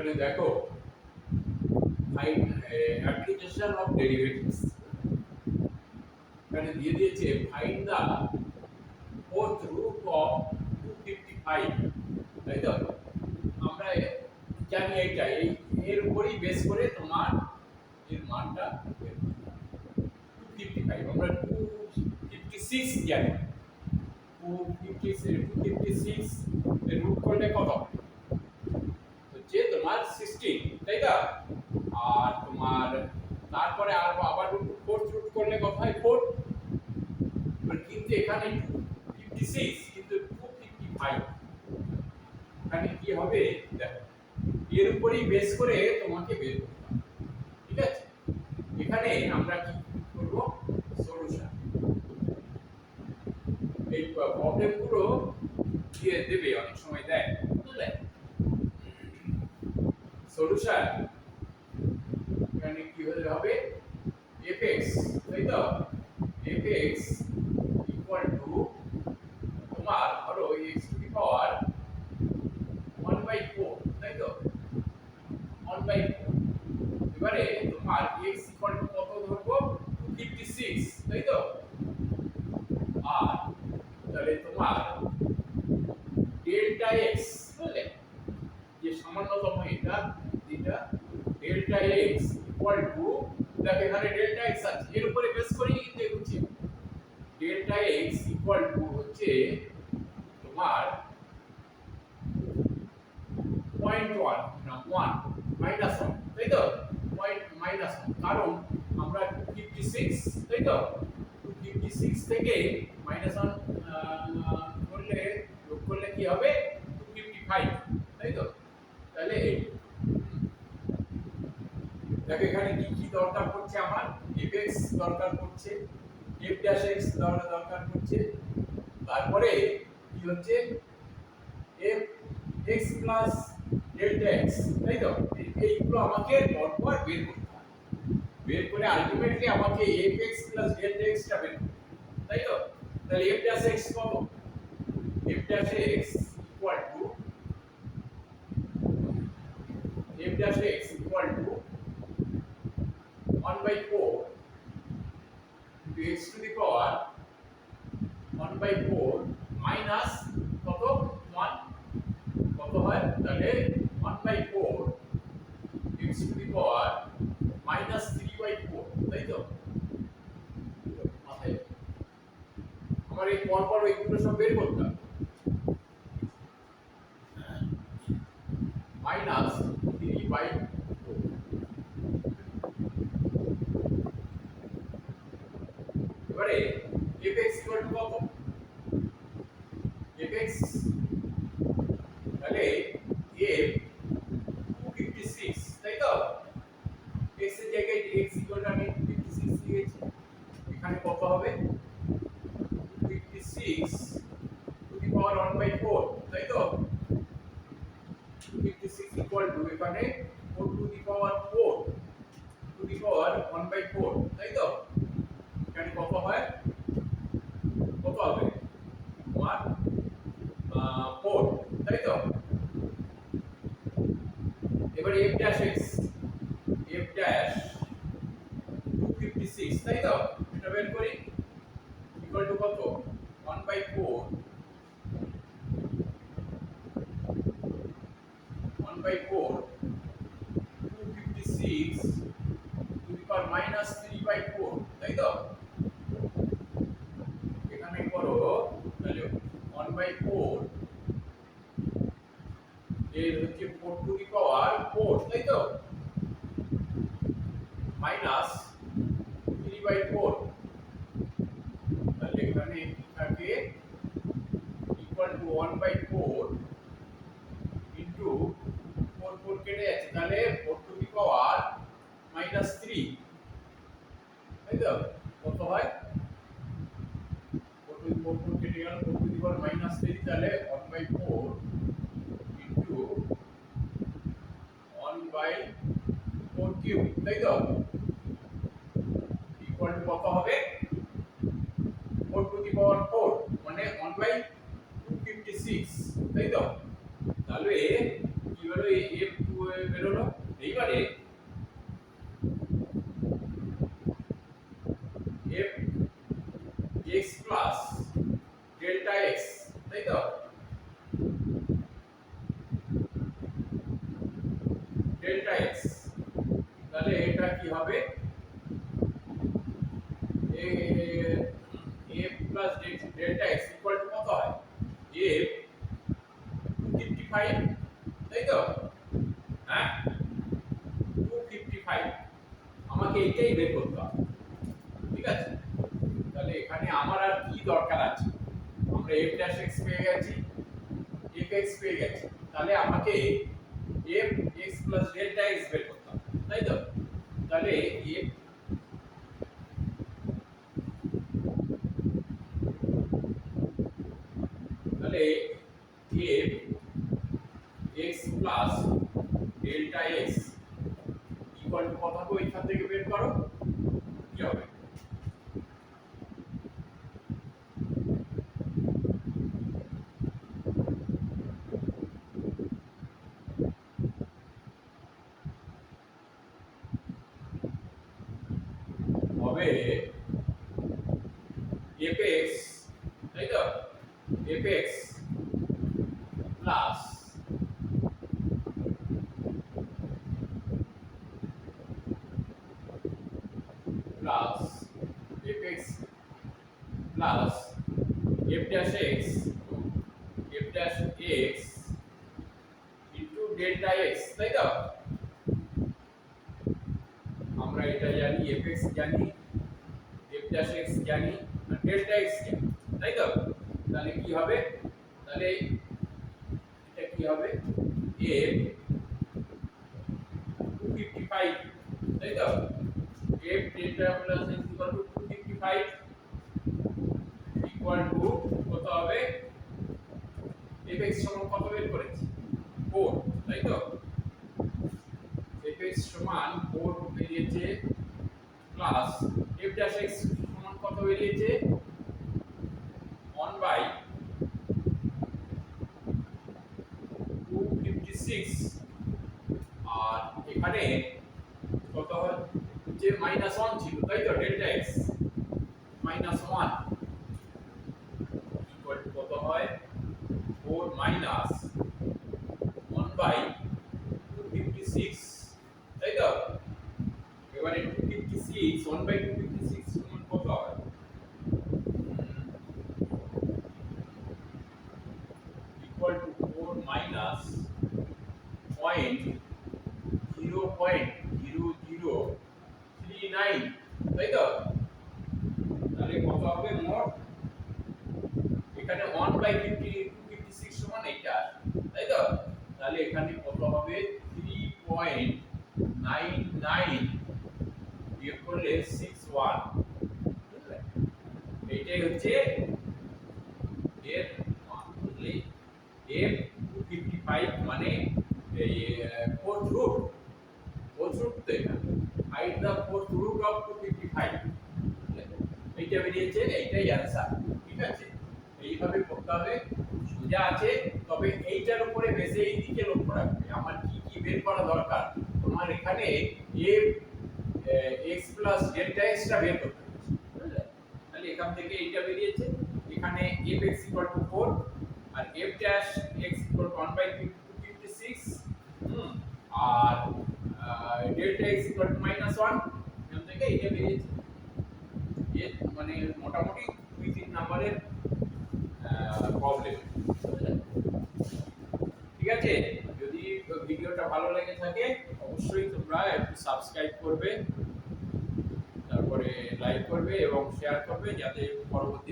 তাহলে দেখো find application of derivatives, এখানে দিয়ে দিয়েছে find the fourth root of 255, তাই তো? আমরা জানি এইটা এর উপরই বেস করে তোমার এর মানটা বের করতে হবে। 255 আমরা 256 জানি, 256 এর রুট করলে কত হচ্ছে তোমার 16, তাই তো? আর তোমার তারপরে আবার রুট রুট করলে কত হয় 4, কিন্তু এখানে 256 কিন্তু 255, এখানে কি হবে দেখো, এর উপরই বেস করে তোমাকে বের করতে হবে, ঠিক আছে? এখানে আমরা কি করব, সলিউশন, এই প্রবলেমগুলো দিয়ে দেবে, অনেক সময় দেয়, বুঝলে? সলিউশন এখানে কি হতে হবে, fx, তাই তো? fx ইকুয়াল টু তোমার ধরো x টু দি পাওয়ার 1/4, তাই তো? 1/4, এবারে তোমার x ইকুয়াল টু কত ধরবো, 256, তাই তো? আর তাহলে তোমার ডেল্টা x, বুঝলে, যে সামান্যতম এটা ডেল্টা x ইকুয়াল টু, দেখো এখানে ডেল্টা x আছে, এর উপরে বেস করেই কিন্তু এগুচ্ছে, ডেল্টা x ইকুয়াল টু হচ্ছে তোমার 0.1 না 1 মাইনাস 1, তাই তো? মাইনাস 1, কারণ আমরা 256, তাই তো? 256 থেকে মাইনাস 1 করলে, যোগ করলে কি হবে, 255, তাই তো? তাহলে দেখো এখানে কি কি দরকার পড়ছে, আমার fx দরকার পড়ছে, f'(x) দরকার পড়ছে, তারপরে কি হচ্ছে fx প্লাস ডেল্টা x, তাই তো? এইগুলো আমাকে পরপর বের করতে হবে, বের করে আলটিমেটলি আমাকে fx প্লাস ডেল্টা x টা বের করতে হবে, তাই তো? তাহলে f'(x) কত, f'(x) equal to f'(x) equal to 1/4 into x to the power 1/4 minus কত 1, কত হয় তাহলে 1/4 x to the power minus 3/4, তাই তো? আমার এই পরপর এইগুলো সব বের করতে হবে, মাইনাস 3/4, এবারে fx ইকুয়াল টু কত, fx তাহলে f 256, তাই তো? x এর জায়গায় x ইকুয়াল টু আমি 56 লিখেছি, এখানে কত হবে 256 টু দি পাওয়ার 1/4, তাই তো? 256 ইকুয়াল টু এখানে 4 to the power 4 to the পাওয়ার 1/4, তাই তো? এখানে কত হয়, কত হবে 1 4, তাই তো? এবারে f'(x) 256, তাই তো? এটা বের করি, ইকুয়াল টু কত 1/4 256 টু দি পাওয়ার মাইনাস 3/4, তাই তো? এখানে করো তাহলে 1/4 এর হচ্ছে 4 টু দি পাওয়ার 4, তাই তো? মাইনাস 3/4, তাহলে এখানে থাকে ইকুয়াল টু 1/4 ইনটু 4 4 কেটে যাচ্ছে, তাহলে 4 টু দি পাওয়ার মাইনাস 3, তাই তো? কত হয় 4 4 কেটে গেল, 4 টু দি পাওয়ার মাইনাস 3, তাহলে 1/4 ইনটু 1/4 কিউব, তাই তো? ইকুয়াল টু কত হবে 4 টু দি পাওয়ার 4 মানে 1/256, তাই তো? তাহলে কি হলো, f বের এইবারে f x plus delta x, তাই তো? ডেল্টা x, তাহলে এটা কি হবে? f plus delta x equal to কত হয়? f 255, তাই তো? হ্যাঁ, 255 আমাকে এইটাই বের করতে হবে, ঠিক আছে? তাহলে এখানে আমার আর কি দরকার আছে? আমরা f ড্যাশ x পেয়ে গেছি, fx পেয়ে গেছি, তাহলে আমাকে f x plus delta x বের করতে হবে, তাই তো? তাহলে f তাহলে f x plus delta x equal to কত হবে? এখান থেকে বের করো, কি হবে? হবে fx, তাই তো? fx plus fx plus f dash x into delta x, তাই তো? আমরা এটা জানি, fx জানি, f dash x জানি, আর ডেল্টা x জানি, তাই তো? তাহলে কি হবে? তাহলে এটা কি হবে? f 255, তাই তো? f delta plus x equal to 255 equal to কত হবে? fx সমান কত বের করেছি? 4, তাই তো? fx সমান 4 বেরিয়েছে, প্লাস f dash x সমান কত বেরিয়েছে? 1 বাই 256, আর এখানে কত হচ্ছে? -1 ছিল, তাই তো? ডেল্টা x -1 ইকুয়াল টু কত হয়? 4 মাইনাস 1 বাই 256, তাই তো? এবারে 256 1 বাই 256 সমান কত হয়? ইকুয়াল টু 4 মাইনাস 0.0039, তাই তো? তাহলে কত হবে মোট? এখানে 1 বাই 256 সমান এইটা, তাই তো? তাহলে এখানে কত হবে? 3.99 বিয়োগ করলে 61, বুঝলে? এইটাই হচ্ছে এর মান, বুঝলে? f 255 মানে এই ফোর্থ রুট তো এটা, find the fourth root of 255, এইটা বেরিয়েছে, এইটাই অ্যানসার, ঠিক আছে? এইভাবে করতে হবে, সোজা আছে, তবে এইটার উপরে বেশি এই দিকে লক্ষ্য রাখবে। আমার কি কি বের করা দরকার? তোমার এখানে f x plus delta x টা বের করতে হবে, বুঝলে? তাহলে এখান থেকে এইটা বেরিয়েছে, এখানে fx 4 আর f dash x 1 বাই 256, আর ডেল্টা x -1, এখান থেকে এইটা বেরিয়েছে। এর মানে মোটামুটি 2-3 নম্বরের প্রবলেম, ঠিক আছে? যদি ভিডিওটা ভালো লেগে থাকে অবশ্যই তোমরা একটু সাবস্ক্রাইব করবে, তারপরে লাইক করবে এবং শেয়ার করবে, যাতে পরবর্তী